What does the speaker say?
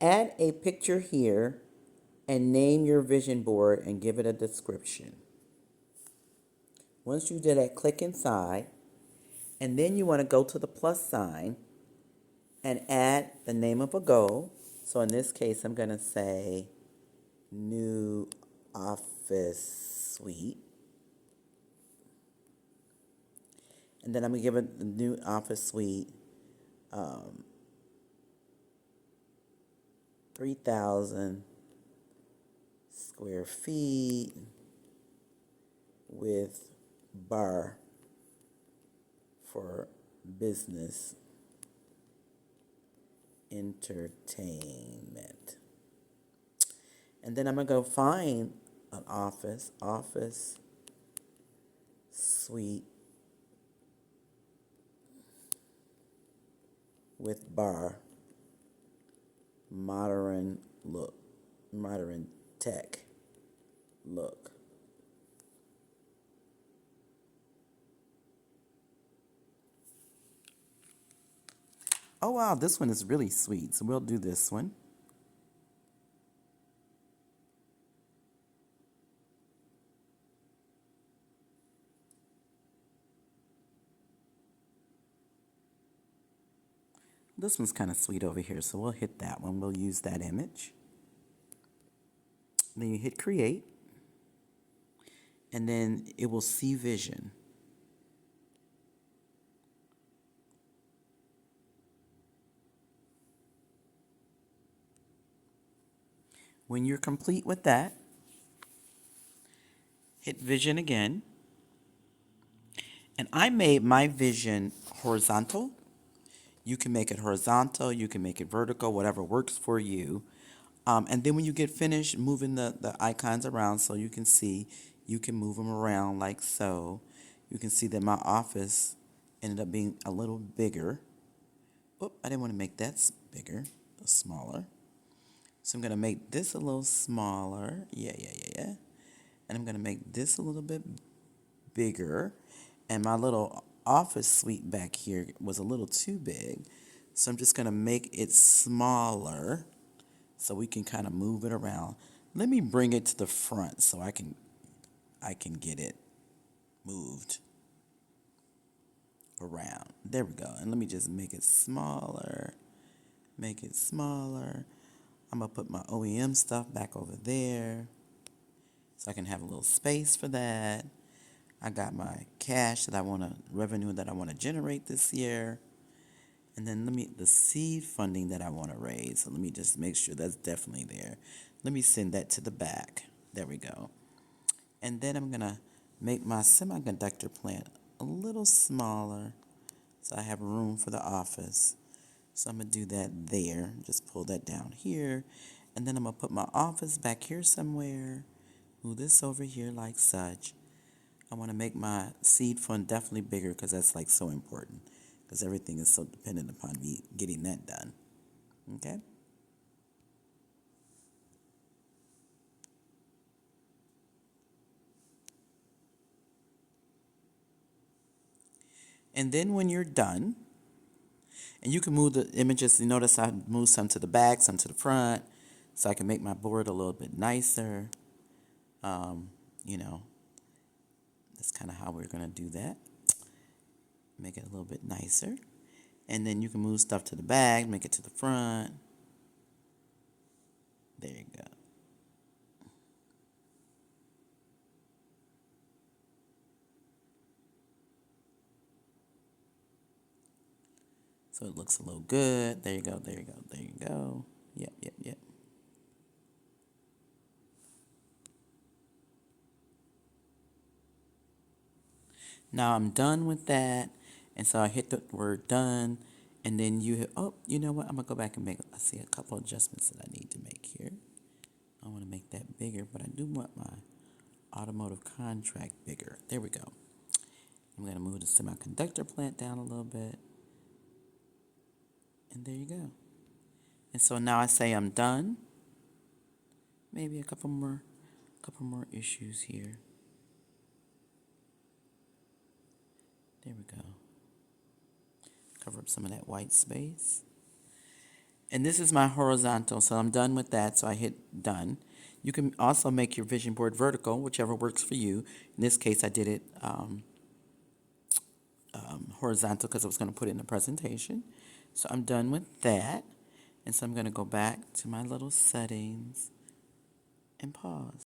Add a picture here and name your vision board and give it a description. Once you do that, click inside, and then you want to go to the plus sign and add the name of a goal. So in this case, I'm going to say new office suite. And then I'm going to give it the new office suite 3,000 square feet with bar for business entertainment. And then I'm going to go find an office suite with bar, modern look, modern tech look. Oh wow, this one is really sweet, so we'll do this one. This one's kind of sweet over here, so we'll hit that one. We'll use that image. Then you hit create, and then it will see vision. When you're complete with that, hit vision again. And I made my vision horizontal. You can make it horizontal, you can make it vertical, whatever works for you. And then when you get finished moving the icons around so you can see, you can move them around like so. You can see that my office ended up being a little bigger. Oop, I didn't want to make that bigger, smaller. So I'm going to make this a little smaller. Yeah. And I'm going to make this a little bit bigger. And my little office suite back here was a little too big. So I'm just going to make it smaller so we can kind of move it around. Let me bring it to the front so I can get it moved around. There we go. And let me just make it smaller. Make it smaller. I'm going to put my OEM stuff back over there so I can have a little space for that. I got my cash that I want to, revenue that I want to generate this year. And then the seed funding that I want to raise. So let me just make sure that's definitely there. Let me send that to the back. There we go. And then I'm going to make my semiconductor plant a little smaller so I have room for the office. So I'm going to do that there. Just pull that down here. And then I'm going to put my office back here somewhere. Move this over here like such. I want to make my seed fund definitely bigger because that's like so important. Because everything is so dependent upon me getting that done. Okay? And then when you're done, and you can move the images. You notice I moved some to the back, some to the front, so I can make my board a little bit nicer. That's kind of how we're going to do that. Make it a little bit nicer. And then you can move stuff to the back, make it to the front. There you go. So it looks a little good. There you go, there you go, there you go. Yep. Now I'm done with that. And so I hit the word done. And then you hit, oh, you know what? I'm going to go back and make, I see a couple adjustments that I need to make here. I want to make that bigger, but I do want my automotive contract bigger. There we go. I'm going to move the semiconductor plant down a little bit. And there you go. And so now I say I'm done. Maybe a couple more issues here. There we go. Cover up some of that white space. And this is my horizontal, so I'm done with that, so I hit done. You can also make your vision board vertical, whichever works for you. In this case, I did it horizontal because I was going to put it in the presentation. So I'm done with that. And so I'm going to go back to my little settings and pause.